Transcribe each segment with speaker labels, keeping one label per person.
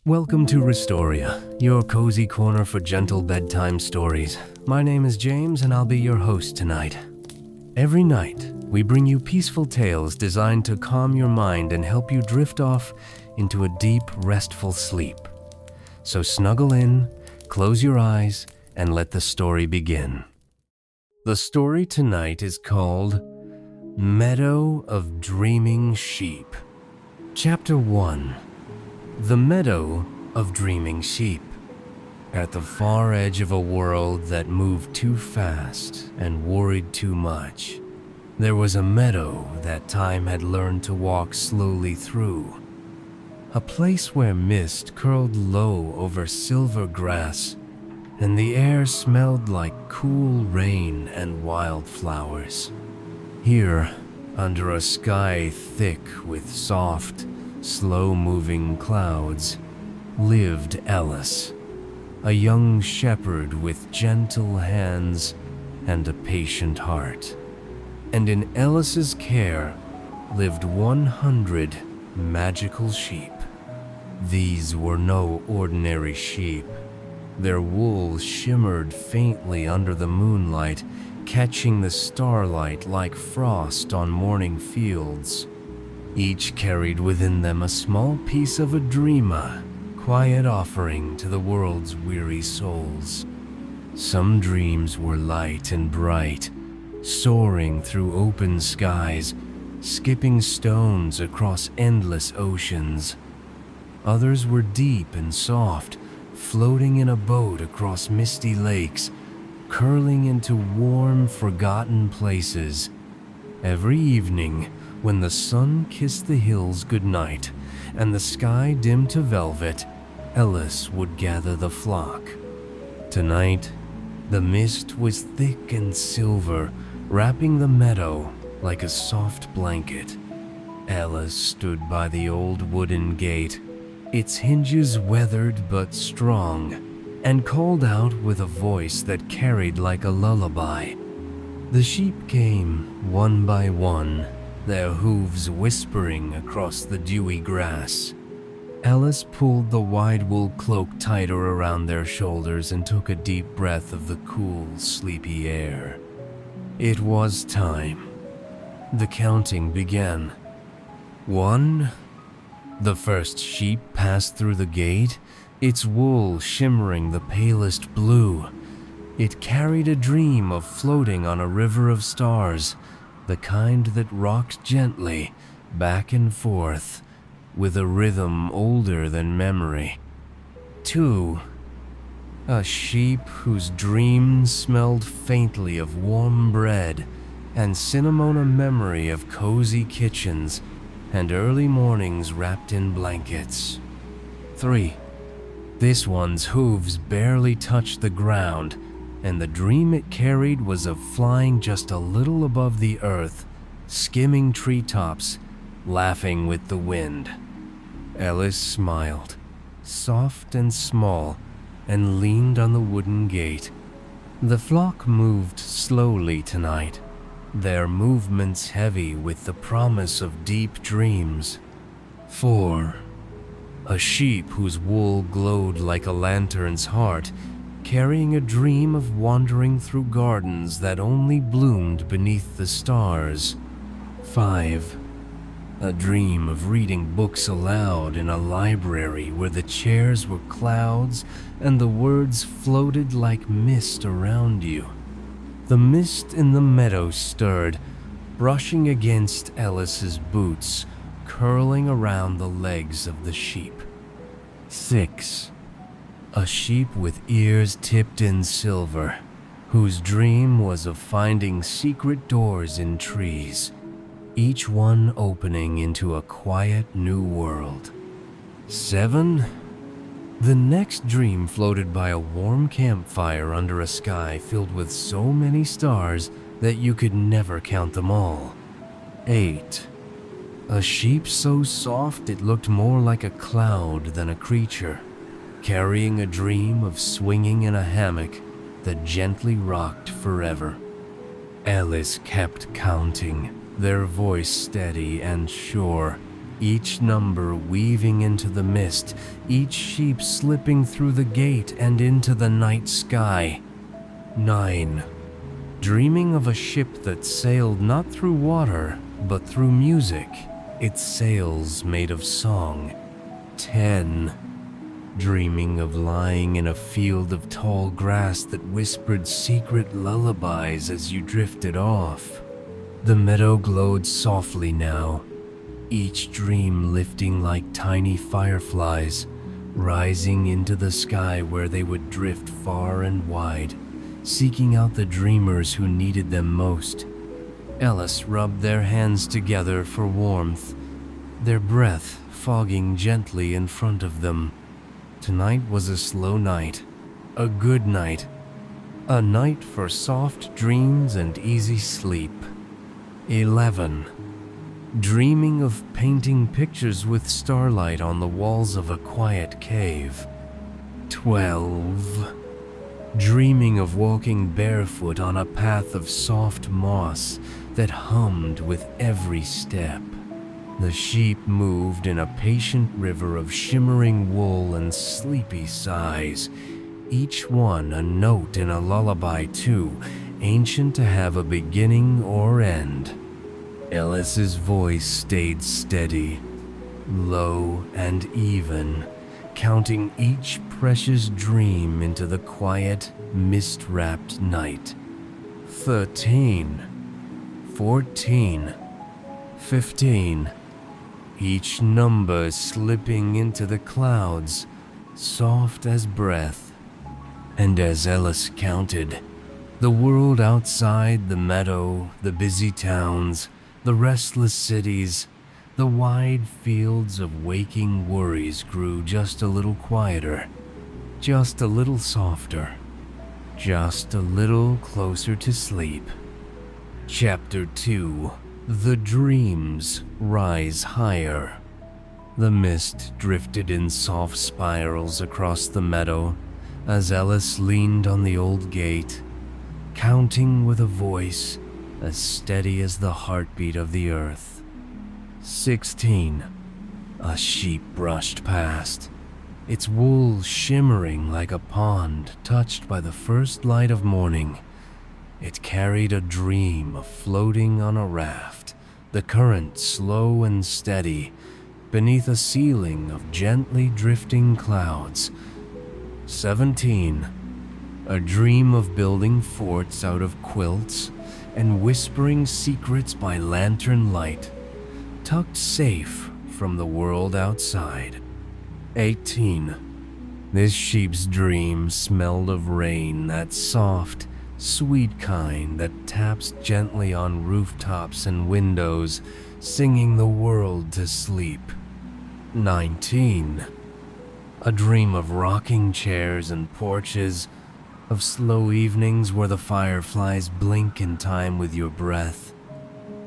Speaker 1: Welcome to Restoria, your cozy corner for gentle bedtime stories. My name is James and I'll be your host tonight. Every night, we bring you peaceful tales designed to calm your mind and help you drift off into a deep, restful sleep. So snuggle in, close your eyes, and let the story begin. The story tonight is called Meadow of Dreaming Sheep. Chapter 1. The Meadow of Dreaming Sheep. At the far edge of a world that moved too fast and worried too much, there was a meadow that time had learned to walk slowly through. A place where mist curled low over silver grass, and the air smelled like cool rain and wildflowers. Here, under a sky thick with soft, slow-moving clouds, lived Ellis, a young shepherd with gentle hands and a patient heart. And in Ellis's care lived 100 magical sheep. These were no ordinary sheep. Their wool shimmered faintly under the moonlight, catching the starlight like frost on morning fields. Each carried within them a small piece of a dreama, quiet offering to the world's weary souls. Some dreams were light and bright, soaring through open skies, skipping stones across endless oceans. Others were deep and soft, floating in a boat across misty lakes, curling into warm, forgotten places. Every evening, when the sun kissed the hills goodnight and the sky dimmed to velvet, Ellis would gather the flock. Tonight, the mist was thick and silver, wrapping the meadow like a soft blanket. Ellis stood by the old wooden gate, its hinges weathered but strong, and called out with a voice that carried like a lullaby. The sheep came one by one, their hooves whispering across the dewy grass. Ellis pulled the wide wool cloak tighter around their shoulders and took a deep breath of the cool, sleepy air. It was time. The counting began. 1. The first sheep passed through the gate, its wool shimmering the palest blue. It carried a dream of floating on a river of stars, the kind that rocked gently, back and forth, with a rhythm older than memory. 2. A sheep whose dream smelled faintly of warm bread and cinnamon, a memory of cozy kitchens and early mornings wrapped in blankets. 3. This one's hooves barely touched the ground, and the dream it carried was of flying just a little above the earth, skimming treetops, laughing with the wind. Ellis smiled, soft and small, and leaned on the wooden gate. The flock moved slowly tonight, their movements heavy with the promise of deep dreams. 4. A sheep whose wool glowed like a lantern's heart, carrying a dream of wandering through gardens that only bloomed beneath the stars. 5. A dream of reading books aloud in a library where the chairs were clouds and the words floated like mist around you. The mist in the meadow stirred, brushing against Ellis's boots, curling around the legs of the sheep. 6. A sheep with ears tipped in silver, whose dream was of finding secret doors in trees, each one opening into a quiet new world. 7. The next dream floated by a warm campfire under a sky filled with so many stars that you could never count them all. 8. A sheep so soft it looked more like a cloud than a creature, carrying a dream of swinging in a hammock that gently rocked forever. Ellis kept counting, their voice steady and sure, each number weaving into the mist, each sheep slipping through the gate and into the night sky. 9. Dreaming of a ship that sailed not through water, but through music, its sails made of song. 10. Dreaming of lying in a field of tall grass that whispered secret lullabies as you drifted off. The meadow glowed softly now, each dream lifting like tiny fireflies, rising into the sky where they would drift far and wide, seeking out the dreamers who needed them most. Ellis rubbed their hands together for warmth, their breath fogging gently in front of them. Tonight was a slow night, a good night, a night for soft dreams and easy sleep. 11. Dreaming of painting pictures with starlight on the walls of a quiet cave. 12. Dreaming of walking barefoot on a path of soft moss that hummed with every step. The sheep moved in a patient river of shimmering wool and sleepy sighs, each one a note in a lullaby too, ancient to have a beginning or end. Ellis's voice stayed steady, low and even, counting each precious dream into the quiet, mist-wrapped night. 13, 14, 15, each number slipping into the clouds, soft as breath. And as Ellis counted, the world outside the meadow, the busy towns, the restless cities, the wide fields of waking worries grew just a little quieter, just a little softer, just a little closer to sleep. Chapter 2. The dreams rise higher. The mist drifted in soft spirals across the meadow as Ellis leaned on the old gate, counting with a voice as steady as the heartbeat of the earth. 16. A sheep brushed past, its wool shimmering like a pond touched by the first light of morning. It carried a dream of floating on a raft, the current slow and steady, beneath a ceiling of gently drifting clouds. 17. A dream of building forts out of quilts and whispering secrets by lantern light, tucked safe from the world outside. 18. This sheep's dream smelled of rain, that soft, sweet kind that taps gently on rooftops and windows, singing the world to sleep. 19. A dream of rocking chairs and porches, of slow evenings where the fireflies blink in time with your breath.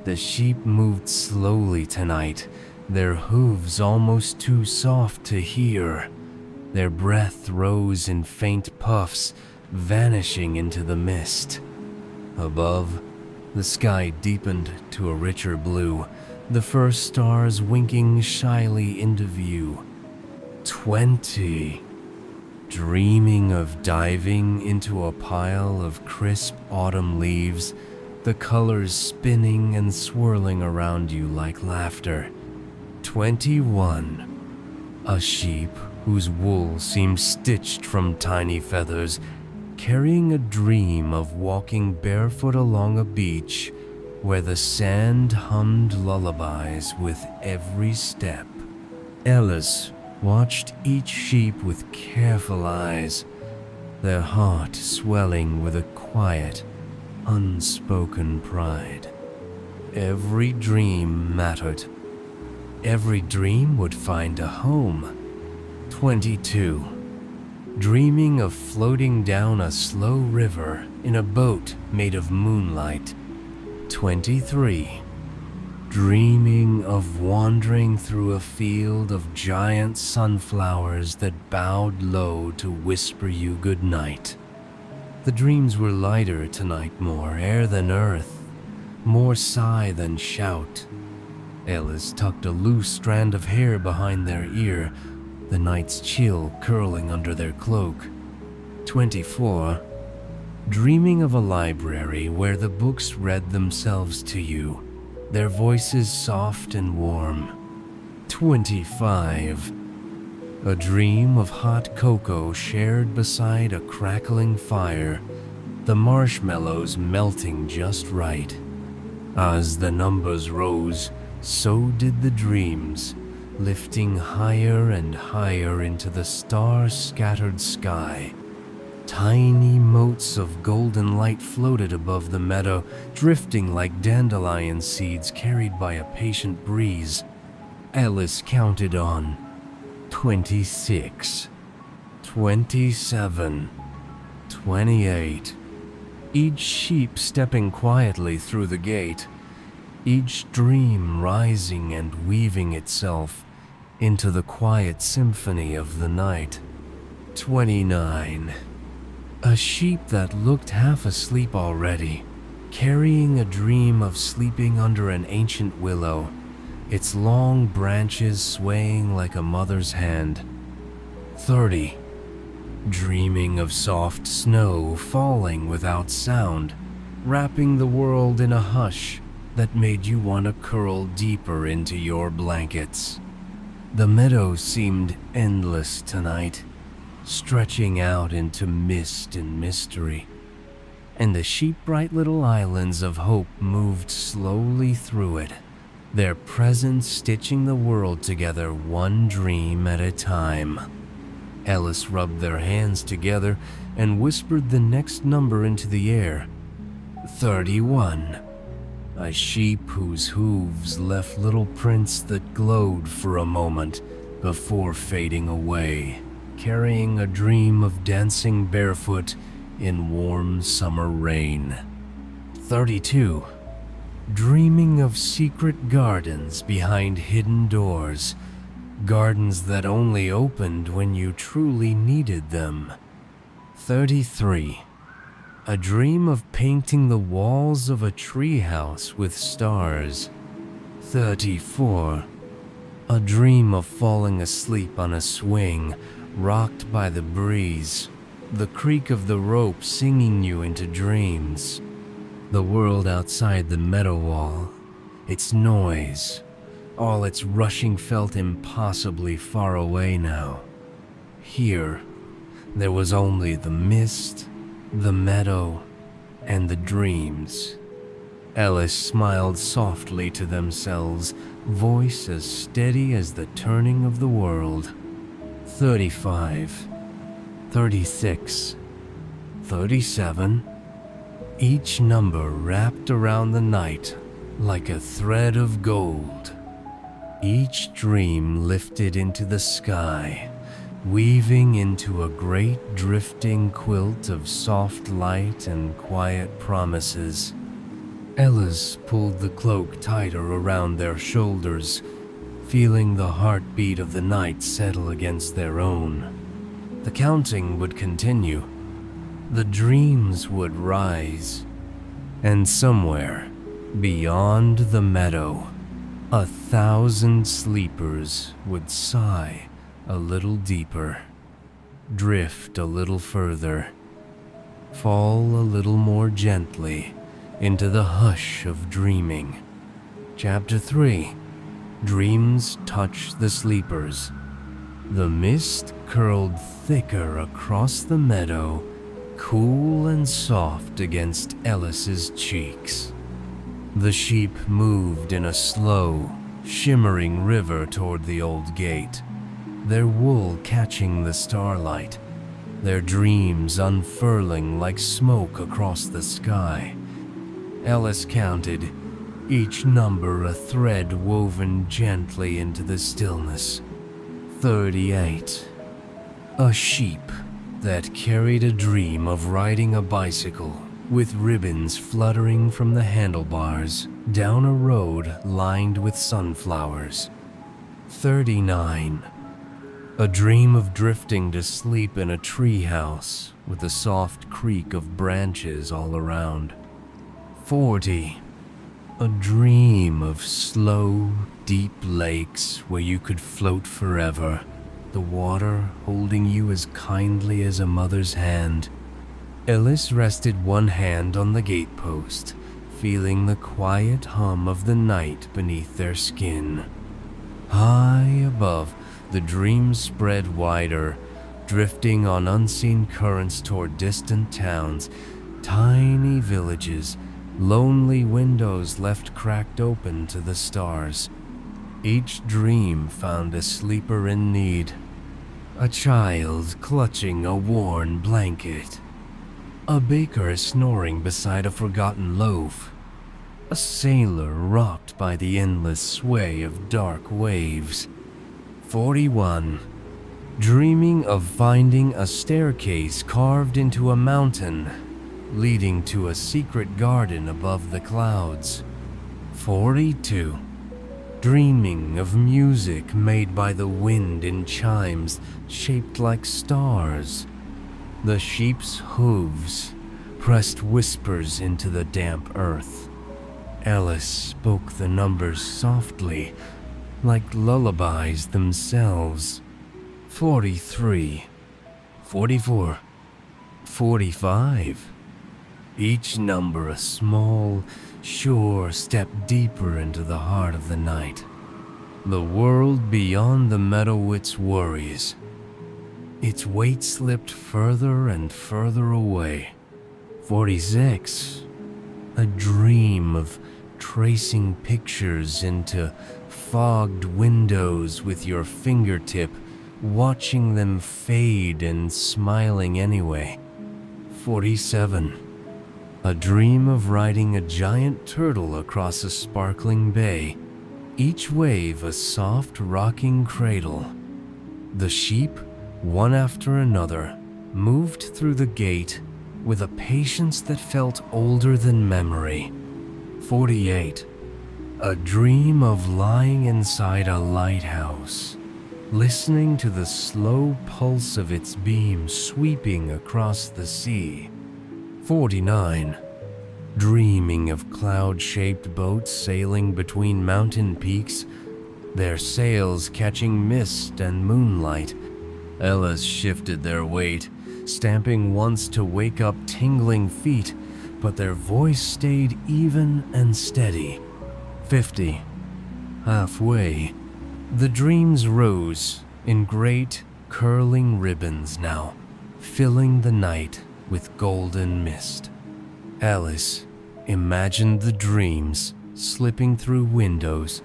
Speaker 1: The sheep moved slowly tonight, their hooves almost too soft to hear. Their breath rose in faint puffs, vanishing into the mist. Above, the sky deepened to a richer blue, the first stars winking shyly into view. 20. Dreaming of diving into a pile of crisp autumn leaves, the colors spinning and swirling around you like laughter. 21. A sheep whose wool seemed stitched from tiny feathers, carrying a dream of walking barefoot along a beach where the sand hummed lullabies with every step. Ellis watched each sheep with careful eyes, their heart swelling with a quiet, unspoken pride. Every dream mattered. Every dream would find a home. 22. Dreaming of floating down a slow river in a boat made of moonlight. 23. Dreaming of wandering through a field of giant sunflowers that bowed low to whisper you good night. The dreams were lighter tonight, more air than earth, more sigh than shout. Ellis tucked a loose strand of hair behind their ear, the night's chill curling under their cloak. 24. Dreaming of a library where the books read themselves to you, their voices soft and warm. 25. A dream of hot cocoa shared beside a crackling fire, the marshmallows melting just right. As the numbers rose, so did the dreams, lifting higher and higher into the star-scattered sky. Tiny motes of golden light floated above the meadow, drifting like dandelion seeds carried by a patient breeze. Ellis counted on. 26. 27. 28. Each sheep stepping quietly through the gate, each dream rising and weaving itself into the quiet symphony of the night. 29. A sheep that looked half asleep already, carrying a dream of sleeping under an ancient willow, its long branches swaying like a mother's hand. 30. Dreaming of soft snow falling without sound, wrapping the world in a hush that made you want to curl deeper into your blankets. The meadow seemed endless tonight, stretching out into mist and mystery, and the sheep-bright little islands of hope moved slowly through it, their presence stitching the world together one dream at a time. Ellis rubbed their hands together and whispered the next number into the air. 31. A sheep whose hooves left little prints that glowed for a moment before fading away, carrying a dream of dancing barefoot in warm summer rain. 32. Dreaming of secret gardens behind hidden doors, gardens that only opened when you truly needed them. 33. A dream of painting the walls of a treehouse with stars. 34. A dream of falling asleep on a swing, rocked by the breeze, the creak of the rope singing you into dreams. The world outside the meadow wall, its noise, all its rushing felt impossibly far away now. Here, there was only the mist, the meadow, and the dreams. Ellis smiled softly to themselves, voice as steady as the turning of the world. 35. 36. 37. Each number wrapped around the night like a thread of gold. Each dream lifted into the sky, weaving into a great drifting quilt of soft light and quiet promises. Ellis pulled the cloak tighter around their shoulders, feeling the heartbeat of the night settle against their own. The counting would continue. The dreams would rise. And somewhere, beyond the meadow, 1,000 sleepers would sigh a little deeper, drift a little further, fall a little more gently into the hush of dreaming. Chapter 3. Dreams touch the sleepers. The mist curled thicker across the meadow, cool and soft against Ellis's cheeks. The sheep moved in a slow, shimmering river toward the old gate, their wool catching the starlight, their dreams unfurling like smoke across the sky. Ellis counted, each number a thread woven gently into the stillness. 38. A sheep that carried a dream of riding a bicycle with ribbons fluttering from the handlebars down a road lined with sunflowers. 39. A dream of drifting to sleep in a treehouse with the soft creak of branches all around. 40. A dream of slow, deep lakes where you could float forever, the water holding you as kindly as a mother's hand. Ellis rested one hand on the gatepost, feeling the quiet hum of the night beneath their skin. High above, the dreams spread wider, drifting on unseen currents toward distant towns, tiny villages, lonely windows left cracked open to the stars. Each dream found a sleeper in need, a child clutching a worn blanket, a baker snoring beside a forgotten loaf, a sailor rocked by the endless sway of dark waves. 41. Dreaming of finding a staircase carved into a mountain, leading to a secret garden above the clouds. 42. Dreaming of music made by the wind in chimes shaped like stars. The sheep's hooves pressed whispers into the damp earth. Ellis spoke the numbers softly, like lullabies themselves. 43, 44, 45. Each number a small, sure step deeper into the heart of the night. The world beyond the meadowit's worries. Its weight slipped further and further away. 46. A dream of tracing pictures into fogged windows with your fingertip, watching them fade and smiling anyway. 47. A dream of riding a giant turtle across a sparkling bay, each wave a soft rocking cradle. The sheep, one after another, moved through the gate with a patience that felt older than memory. 48. A dream of lying inside a lighthouse, listening to the slow pulse of its beam sweeping across the sea. 49. Dreaming of cloud-shaped boats sailing between mountain peaks, their sails catching mist and moonlight. Ellis shifted their weight, stamping once to wake up tingling feet, but their voice stayed even and steady. 50. Halfway, the dreams rose in great, curling ribbons now, filling the night with golden mist. Alice imagined the dreams slipping through windows,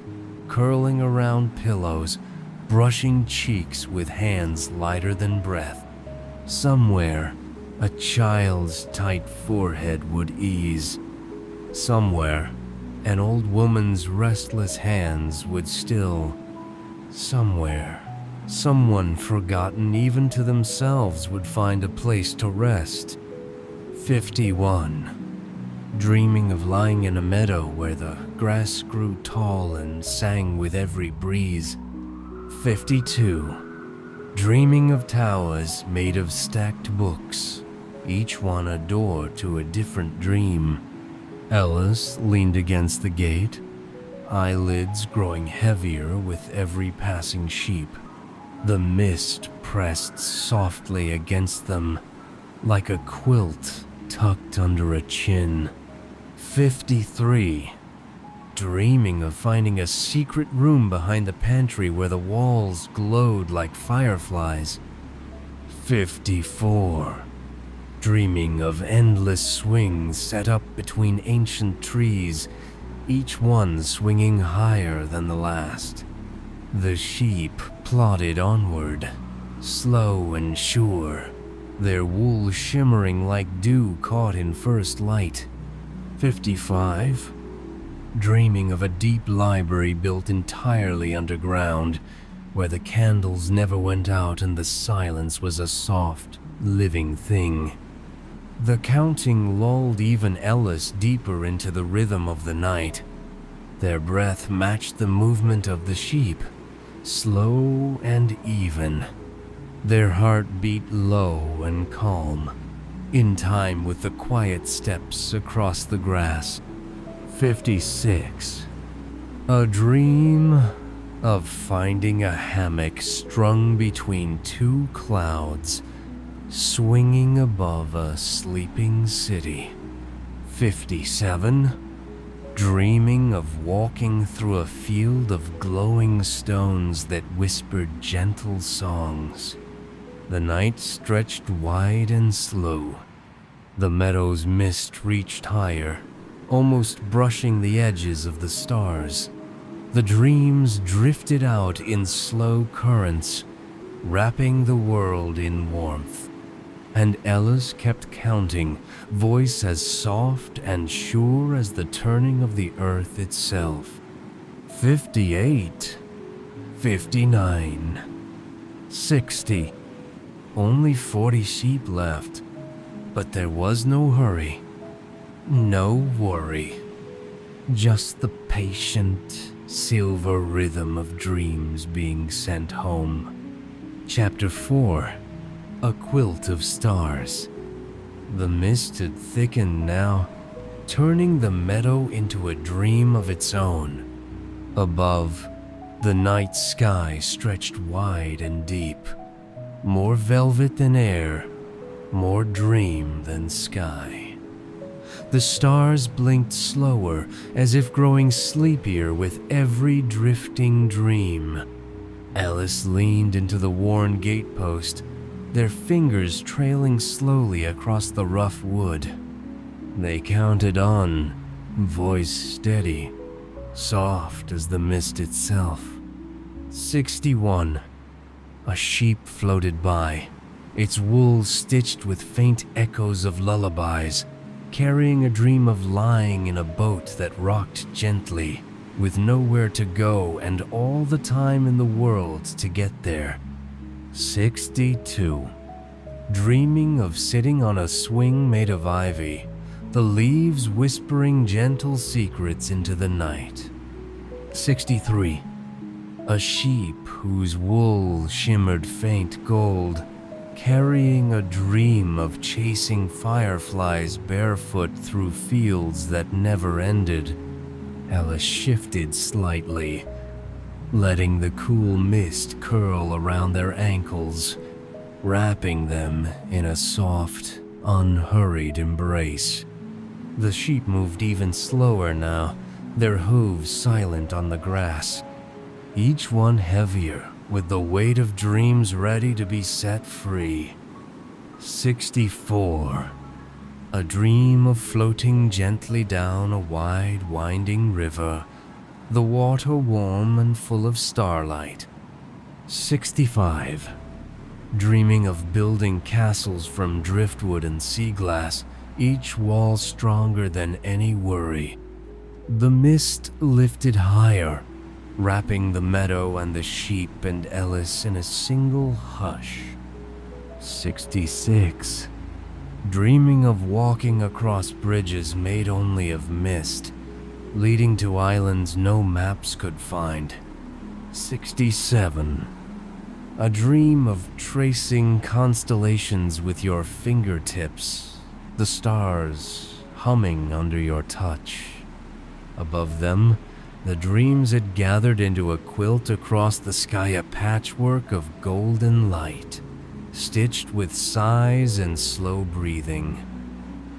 Speaker 1: curling around pillows, brushing cheeks with hands lighter than breath. Somewhere, a child's tight forehead would ease. Somewhere, an old woman's restless hands would still. Somewhere, someone forgotten even to themselves would find a place to rest. 51. Dreaming of lying in a meadow where the grass grew tall and sang with every breeze. 52. Dreaming of towers made of stacked books, each one a door to a different dream. Ellis leaned against the gate, eyelids growing heavier with every passing sheep. The mist pressed softly against them, like a quilt tucked under a chin. 53. Dreaming of finding a secret room behind the pantry where the walls glowed like fireflies. 54. Dreaming of endless swings set up between ancient trees, each one swinging higher than the last. The sheep plodded onward, slow and sure, their wool shimmering like dew caught in first light. 55. Dreaming of a deep library built entirely underground, where the candles never went out and the silence was a soft, living thing. The counting lulled even Ellis deeper into the rhythm of the night. Their breath matched the movement of the sheep, slow and even. Their heart beat low and calm, in time with the quiet steps across the grass. 56. A dream of finding a hammock strung between two clouds, swinging above a sleeping city. 57. Dreaming of walking through a field of glowing stones that whispered gentle songs. The night stretched wide and slow. The meadow's mist reached higher, almost brushing the edges of the stars. The dreams drifted out in slow currents, wrapping the world in warmth. And Ellis kept counting, voice as soft and sure as the turning of the earth itself. 58. 59. 60. Only 40 sheep left, but there was no hurry, no worry. Just the patient, silver rhythm of dreams being sent home. Chapter 4. A quilt of stars. The mist had thickened now, turning the meadow into a dream of its own. Above, the night sky stretched wide and deep, more velvet than air, more dream than sky. The stars blinked slower, as if growing sleepier with every drifting dream. Alice leaned into the worn gatepost, their fingers trailing slowly across the rough wood. They counted on, voice steady, soft as the mist itself. 61. A sheep floated by, its wool stitched with faint echoes of lullabies, carrying a dream of lying in a boat that rocked gently, with nowhere to go and all the time in the world to get there. 62. Dreaming of sitting on a swing made of ivy, the leaves whispering gentle secrets into the night. 63. A sheep whose wool shimmered faint gold, carrying a dream of chasing fireflies barefoot through fields that never ended. Alice shifted slightly, letting the cool mist curl around their ankles, wrapping them in a soft, unhurried embrace. The sheep moved even slower now, their hooves silent on the grass, each one heavier with the weight of dreams ready to be set free. 64. A dream of floating gently down a wide, winding river, the water warm and full of starlight. 65. Dreaming of building castles from driftwood and sea glass, each wall stronger than any worry. The mist lifted higher, wrapping the meadow and the sheep and Ellis in a single hush. 66. Dreaming of walking across bridges made only of mist, leading to islands no maps could find. 67. A dream of tracing constellations with your fingertips, the stars humming under your touch. Above them, the dreams had gathered into a quilt across the sky, a patchwork of golden light, stitched with sighs and slow breathing.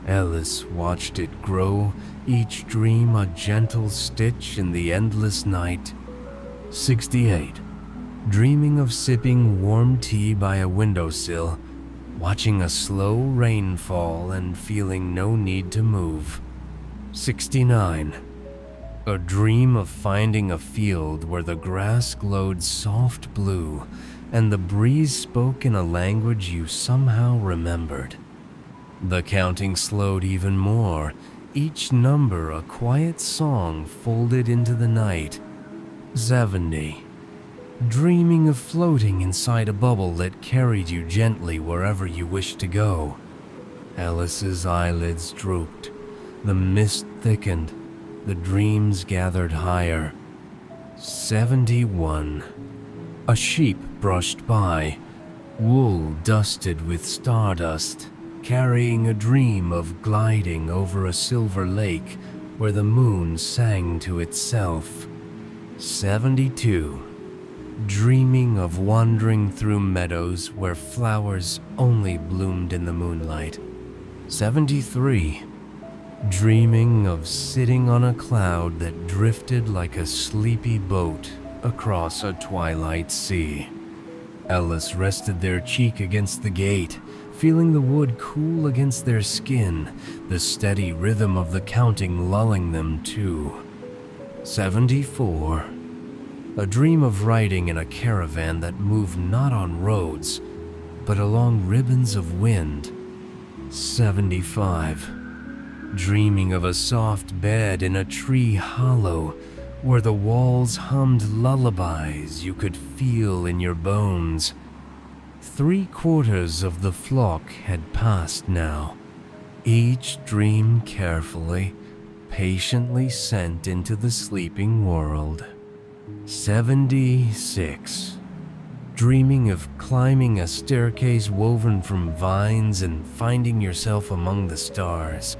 Speaker 1: Alice watched it grow, each dream a gentle stitch in the endless night. 68. Dreaming of sipping warm tea by a windowsill, watching a slow rain fall and feeling no need to move. 69. A dream of finding a field where the grass glowed soft blue and the breeze spoke in a language you somehow remembered. The counting slowed even more, each number a quiet song folded into the night. 70. Dreaming of floating inside a bubble that carried you gently wherever you wished to go. Alice's eyelids drooped, the mist thickened, the dreams gathered higher. 71. A sheep brushed by, wool dusted with stardust, carrying a dream of gliding over a silver lake where the moon sang to itself. 72. dreaming of wandering through meadows where flowers only bloomed in the moonlight. 73. Dreaming of sitting on a cloud that drifted like a sleepy boat across a twilight sea. Ellis rested their cheek against the gate, feeling the wood cool against their skin, the steady rhythm of the counting lulling them to. 74. A dream of riding in a caravan that moved not on roads, but along ribbons of wind. 75. Dreaming of a soft bed in a tree hollow, where the walls hummed lullabies you could feel in your bones. 3/4 of the flock had passed now, each dream carefully, patiently sent into the sleeping world. 76. Dreaming of climbing a staircase woven from vines and finding yourself among the stars.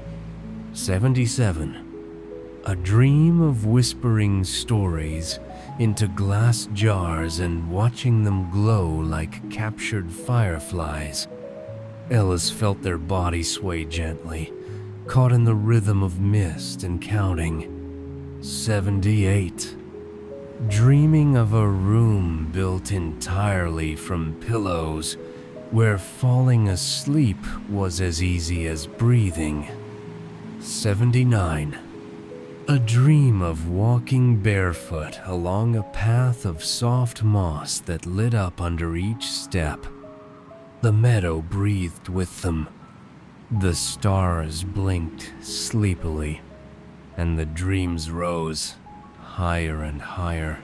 Speaker 1: 77. A dream of whispering stories into glass jars and watching them glow like captured fireflies. Ellis felt their body sway gently, caught in the rhythm of mist and counting. 78. Dreaming of a room built entirely from pillows, where falling asleep was as easy as breathing. 79. A dream of walking barefoot along a path of soft moss that lit up under each step. The meadow breathed with them. The stars blinked sleepily, and the dreams rose higher and higher,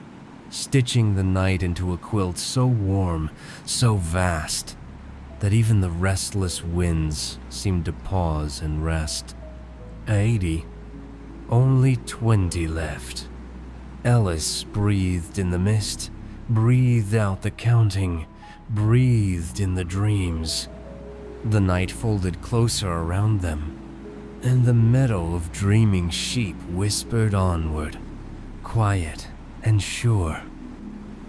Speaker 1: stitching the night into a quilt so warm, so vast, that even the restless winds seemed to pause and rest. 80. Only 20 left. Ellis breathed in the mist, breathed out the counting, breathed in the dreams. The night folded closer around them, and the meadow of dreaming sheep whispered onward, quiet and sure.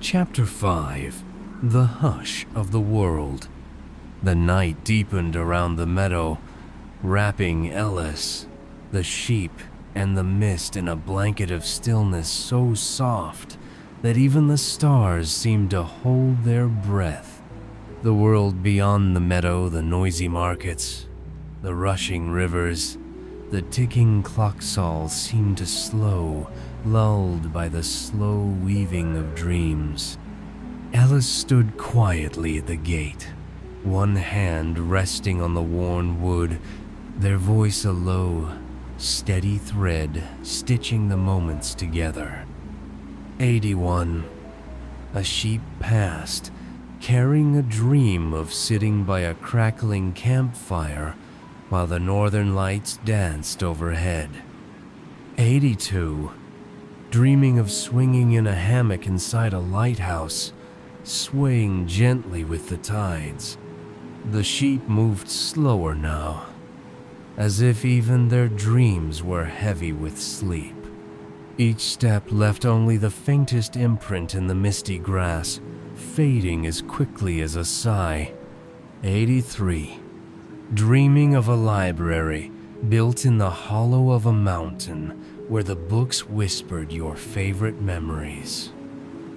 Speaker 1: Chapter 5. The Hush of the World. The night deepened around the meadow, wrapping Ellis, the sheep, and the mist in a blanket of stillness so soft that even the stars seemed to hold their breath. The world beyond the meadow, the noisy markets, the rushing rivers, the ticking clock saws seemed to slow, lulled by the slow weaving of dreams. Ellis stood quietly at the gate, one hand resting on the worn wood, their voice a low, steady thread stitching the moments together. 81. A sheep passed, carrying a dream of sitting by a crackling campfire while the northern lights danced overhead. 82. Dreaming of swinging in a hammock inside a lighthouse, swaying gently with the tides. The sheep moved slower now, as if even their dreams were heavy with sleep. Each step left only the faintest imprint in the misty grass, fading as quickly as a sigh. 83. Dreaming of a library built in the hollow of a mountain where the books whispered your favorite memories.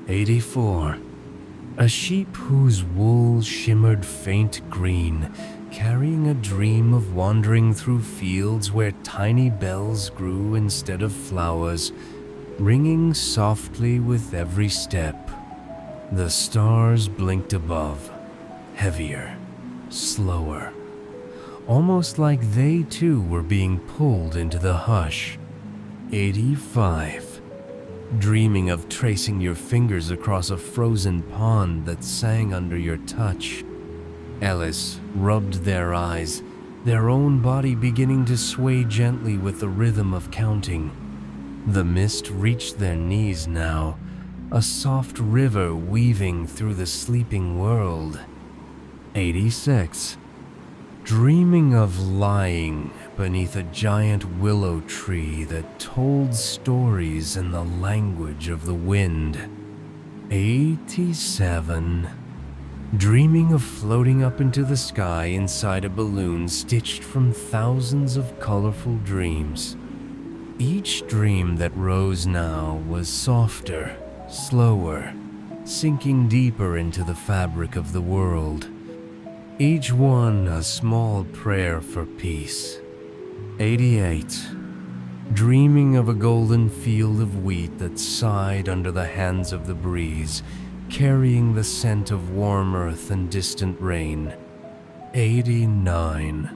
Speaker 1: 84. A sheep whose wool shimmered faint green, carrying a dream of wandering through fields where tiny bells grew instead of flowers, ringing softly with every step. The stars blinked above, heavier, slower, almost like they too were being pulled into the hush. 85. Dreaming of tracing your fingers across a frozen pond that sang under your touch. Ellis rubbed their eyes, their own body beginning to sway gently with the rhythm of counting. The mist reached their knees now, a soft river weaving through the sleeping world. 86. Dreaming of lying beneath a giant willow tree that told stories in the language of the wind. 87. Dreaming of floating up into the sky inside a balloon stitched from thousands of colorful dreams. Each dream that rose now was softer, slower, sinking deeper into the fabric of the world. Each one a small prayer for peace. 88. Dreaming of a golden field of wheat that sighed under the hands of the breeze, carrying the scent of warm earth and distant rain. 89.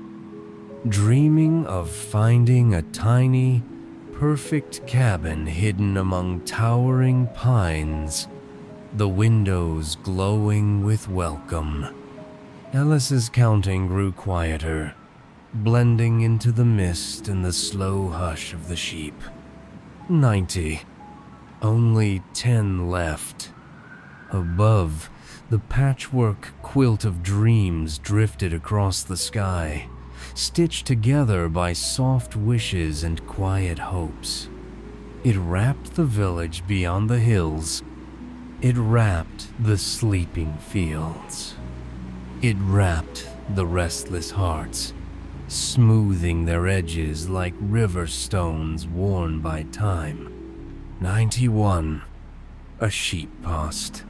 Speaker 1: Dreaming of finding a tiny, perfect cabin hidden among towering pines, the windows glowing with welcome. Ellis's counting grew quieter, blending into the mist and the slow hush of the sheep. 90. Only 10 left. Above, the patchwork quilt of dreams drifted across the sky, stitched together by soft wishes and quiet hopes. It wrapped the village beyond the hills. It wrapped the sleeping fields. It wrapped the restless hearts, smoothing their edges like river stones worn by time. 91. A sheep passed,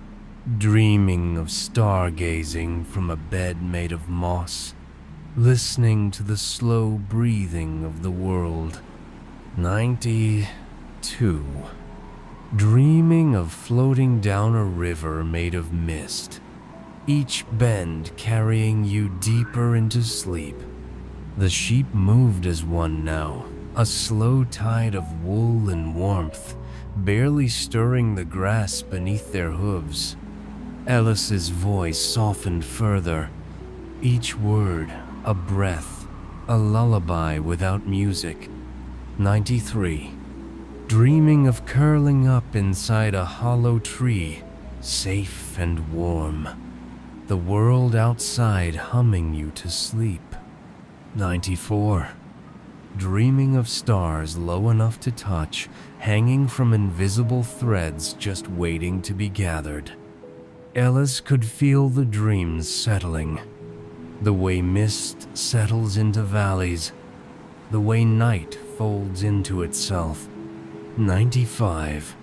Speaker 1: dreaming of stargazing from a bed made of moss, listening to the slow breathing of the world. 92. Dreaming of floating down a river made of mist, each bend carrying you deeper into sleep. The sheep moved as one now, a slow tide of wool and warmth, barely stirring the grass beneath their hooves. Ellis's voice softened further, each word a breath, a lullaby without music. 93. Dreaming of curling up inside a hollow tree, safe and warm, the world outside humming you to sleep. 94. Dreaming of stars low enough to touch, hanging from invisible threads just waiting to be gathered. Ellis could feel the dreams settling, the way mist settles into valleys, the way night folds into itself. 95.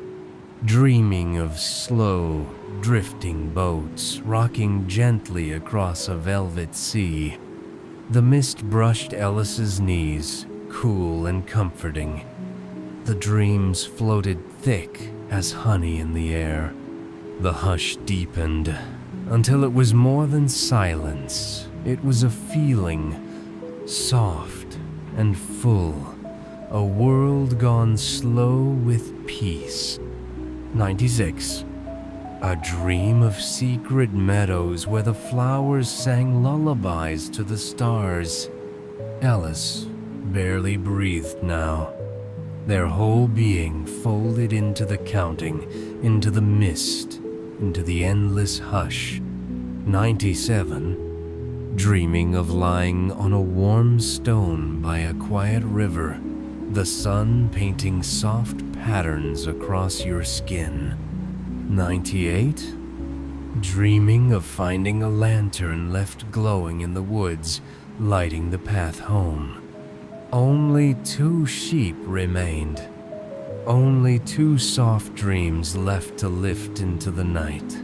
Speaker 1: Dreaming of slow, drifting boats rocking gently across a velvet sea. The mist brushed Ellis's knees, cool and comforting. The dreams floated thick as honey in the air. The hush deepened until it was more than silence. It was a feeling, soft and full, a world gone slow with peace. 96. A dream of secret meadows where the flowers sang lullabies to the stars. Ellis barely breathed now. Their whole being folded into the counting, into the mist, into the endless hush. 97. Dreaming of lying on a warm stone by a quiet river, the sun painting soft patterns across your skin. 98. Dreaming of finding a lantern left glowing in the woods, lighting the path home. Only 2 sheep remained. Only 2 soft dreams left to lift into the night.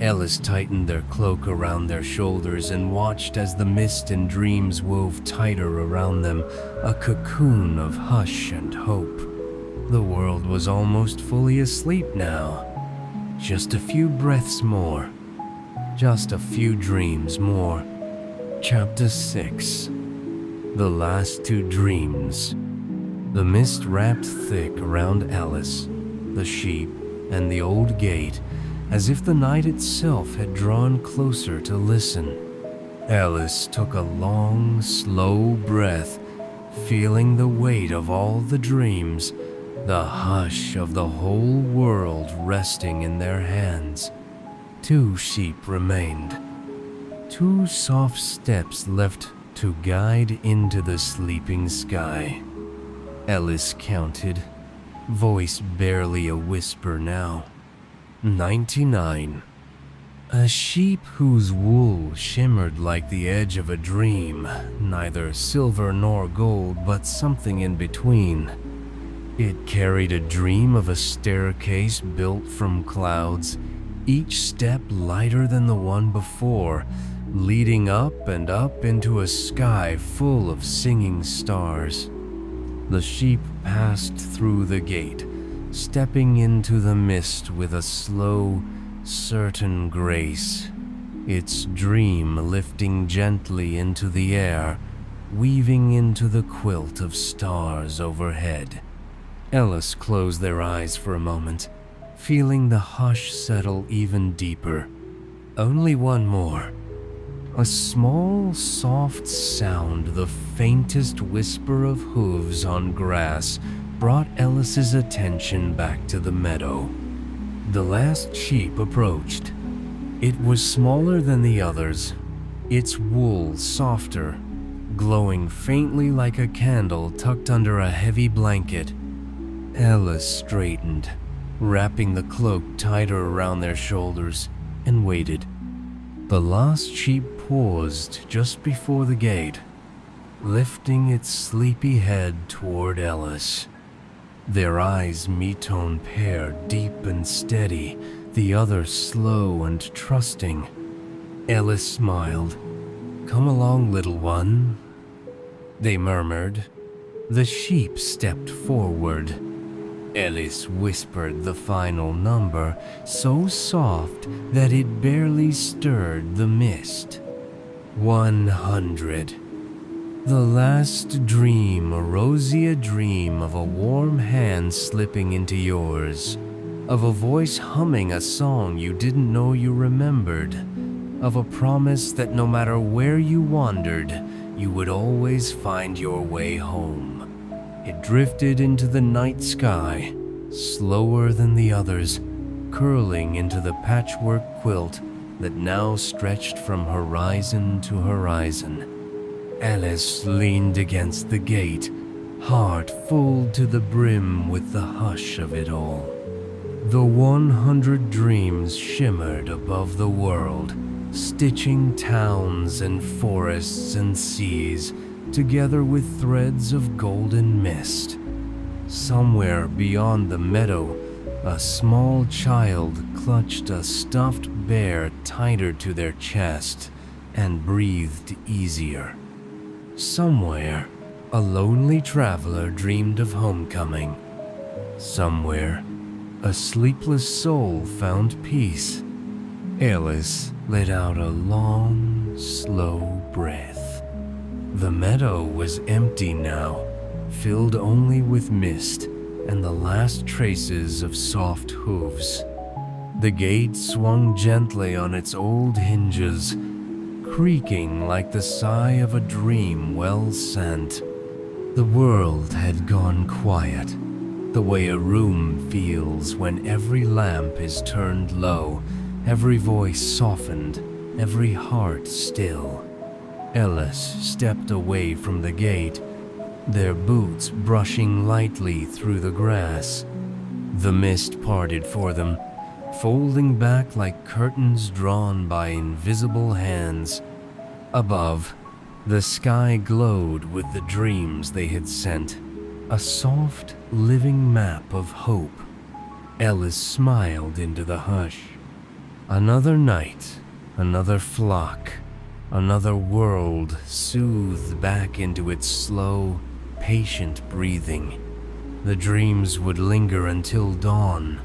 Speaker 1: Ellis tightened their cloak around their shoulders and watched as the mist and dreams wove tighter around them, a cocoon of hush and hope. The world was almost fully asleep now. Just a few breaths more. Just a few dreams more. Chapter 6. The last 2 dreams. The mist wrapped thick around Ellis, the sheep, and the old gate, as if the night itself had drawn closer to listen. Ellis took a long, slow breath, feeling the weight of all the dreams, the hush of the whole world resting in their hands. 2 sheep remained. 2 soft steps left to guide into the sleeping sky. Ellis counted, voice barely a whisper now. 99. A sheep whose wool shimmered like the edge of a dream, neither silver nor gold, but something in between. It carried a dream of a staircase built from clouds, each step lighter than the one before, leading up and up into a sky full of singing stars. The sheep passed through the gate, stepping into the mist with a slow, certain grace, its dream lifting gently into the air, weaving into the quilt of stars overhead. Ellis closed their eyes for a moment, feeling the hush settle even deeper. Only one more. A small, soft sound, the faintest whisper of hooves on grass, brought Ellis's attention back to the meadow. The last sheep approached. It was smaller than the others, its wool softer, glowing faintly like a candle tucked under a heavy blanket. Ellis straightened, wrapping the cloak tighter around their shoulders, and waited. The last sheep paused just before the gate, lifting its sleepy head toward Ellis. Their eyes meat-tone pair, deep and steady, the other slow and trusting. Ellis smiled. "Come along, little one," they murmured. The sheep stepped forward. Ellis whispered the final number, so soft that it barely stirred the mist. 100. The last dream, a roseate dream of a warm hand slipping into yours, of a voice humming a song you didn't know you remembered, of a promise that no matter where you wandered, you would always find your way home. It drifted into the night sky, slower than the others, curling into the patchwork quilt that now stretched from horizon to horizon. Ellis leaned against the gate, heart full to the brim with the hush of it all. The 100 dreams shimmered above the world, stitching towns and forests and seas together with threads of golden mist. Somewhere beyond the meadow, a small child clutched a stuffed bear tighter to their chest and breathed easier. Somewhere, a lonely traveler dreamed of homecoming. Somewhere, a sleepless soul found peace. Ellis let out a long, slow breath. The meadow was empty now, filled only with mist and the last traces of soft hooves. The gate swung gently on its old hinges, creaking like the sigh of a dream well sent. The world had gone quiet, the way a room feels when every lamp is turned low, every voice softened, every heart still. Ellis stepped away from the gate, their boots brushing lightly through the grass. The mist parted for them, folding back like curtains drawn by invisible hands. Above, the sky glowed with the dreams they had sent, a soft, living map of hope. Ellis smiled into the hush. Another night, another flock, another world soothed back into its slow, patient breathing. The dreams would linger until dawn,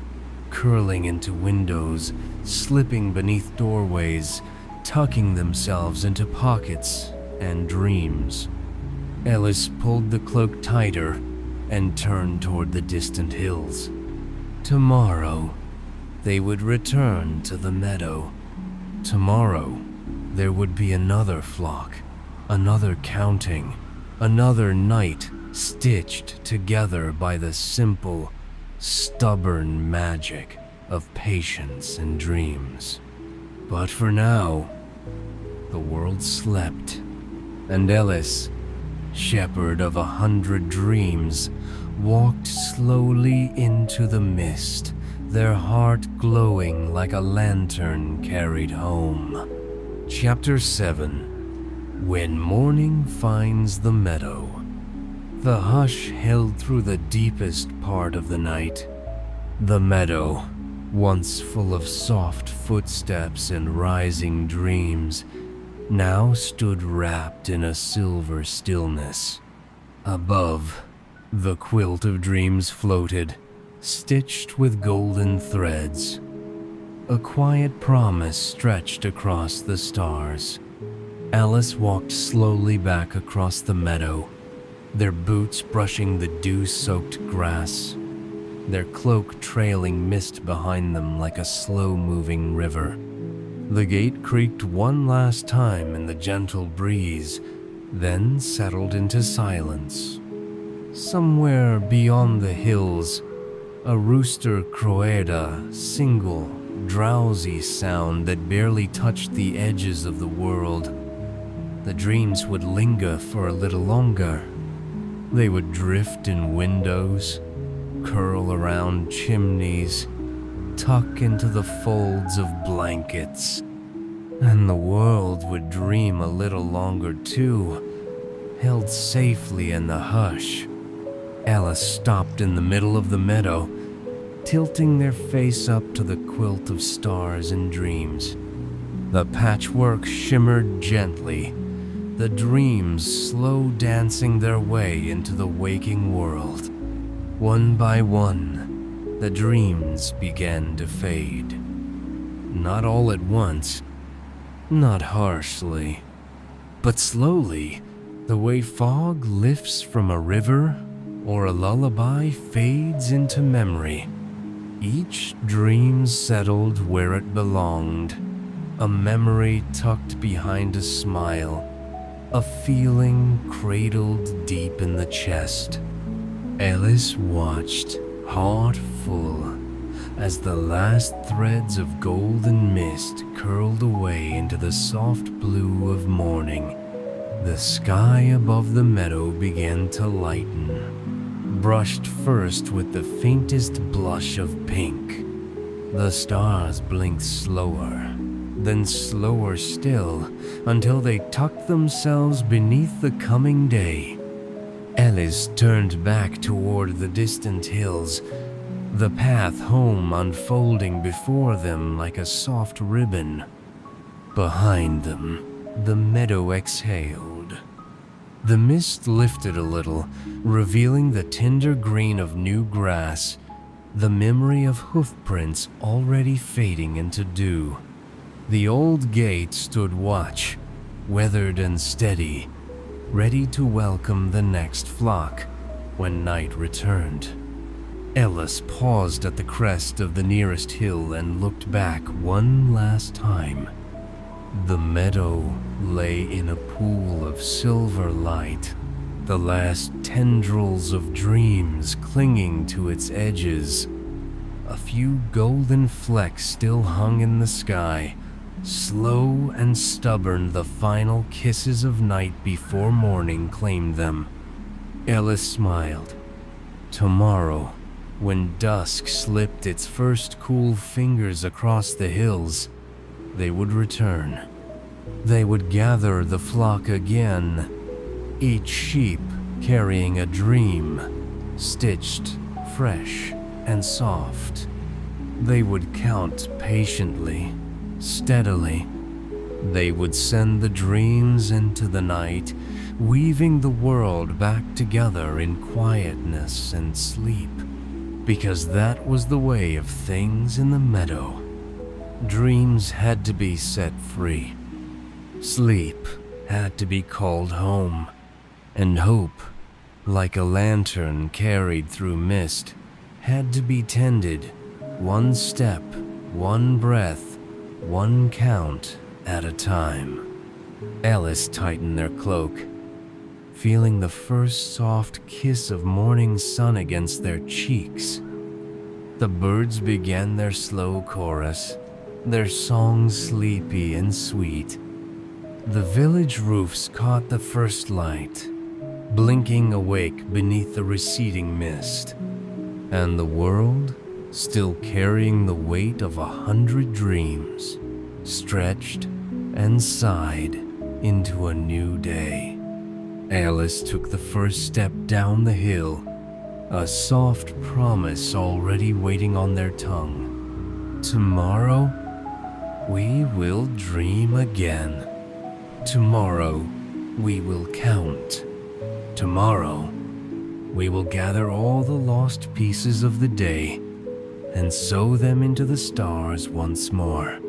Speaker 1: curling into windows, slipping beneath doorways, tucking themselves into pockets and dreams. Ellis pulled the cloak tighter and turned toward the distant hills. Tomorrow, they would return to the meadow. Tomorrow, there would be another flock, another counting, another night stitched together by the simple, stubborn magic of patience and dreams. But for now, the world slept, and Ellis, shepherd of 100 dreams, walked slowly into the mist, their heart glowing like a lantern carried home. Chapter 7. When Morning Finds the Meadow. The hush held through the deepest part of the night. The meadow, once full of soft footsteps and rising dreams, now stood wrapped in a silver stillness. Above, the quilt of dreams floated, stitched with golden threads. A quiet promise stretched across the stars. Alice walked slowly back across the meadow, their boots brushing the dew-soaked grass, their cloak trailing mist behind them like a slow-moving river. The gate creaked one last time in the gentle breeze, then settled into silence. Somewhere beyond the hills, a rooster crowed a single, drowsy sound that barely touched the edges of the world. The dreams would linger for a little longer. They would drift in windows, curl around chimneys, tuck into the folds of blankets. And the world would dream a little longer too, held safely in the hush. Alice stopped in the middle of the meadow, tilting their face up to the quilt of stars and dreams. The patchwork shimmered gently, the dreams slow dancing their way into the waking world. One by one, the dreams began to fade. Not all at once, not harshly, but slowly, the way fog lifts from a river or a lullaby fades into memory. Each dream settled where it belonged, a memory tucked behind a smile, a feeling cradled deep in the chest. Alice watched, heart full, as the last threads of golden mist curled away into the soft blue of morning. The sky above the meadow began to lighten, brushed first with the faintest blush of pink. The stars blinked slower, then slower still, until they tucked themselves beneath the coming day. Alice turned back toward the distant hills, the path home unfolding before them like a soft ribbon. Behind them, the meadow exhaled. The mist lifted a little, revealing the tender green of new grass, the memory of hoofprints already fading into dew. The old gate stood watch, weathered and steady, ready to welcome the next flock when night returned. Alice paused at the crest of the nearest hill and looked back one last time. The meadow lay in a pool of silver light, the last tendrils of dreams clinging to its edges. A few golden flecks still hung in the sky, slow and stubborn, the final kisses of night before morning claimed them. Alice smiled. Tomorrow, when dusk slipped its first cool fingers across the hills, they would return. They would gather the flock again, each sheep carrying a dream, stitched, fresh, and soft. They would count patiently, steadily. They would send the dreams into the night, weaving the world back together in quietness and sleep, because that was the way of things in the meadow. Dreams had to be set free. Sleep had to be called home, and hope, like a lantern carried through mist, had to be tended, one step, one breath, one count at a time. Alice tightened their cloak, feeling the first soft kiss of morning sun against their cheeks. The birds began their slow chorus, their song sleepy and sweet. The village roofs caught the first light, blinking awake beneath the receding mist, and the world still carrying the weight of 100 dreams, stretched and sighed into a new day. Alice took the first step down the hill, a soft promise already waiting on their tongue. Tomorrow, we will dream again. Tomorrow, we will count. Tomorrow, we will gather all the lost pieces of the day and sew them into the stars once more.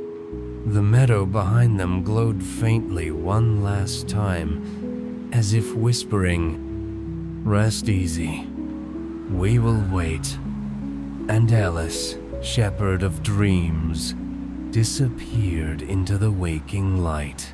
Speaker 1: The meadow behind them glowed faintly one last time, as if whispering, "Rest easy. We will wait." And Alice, shepherd of dreams, disappeared into the waking light.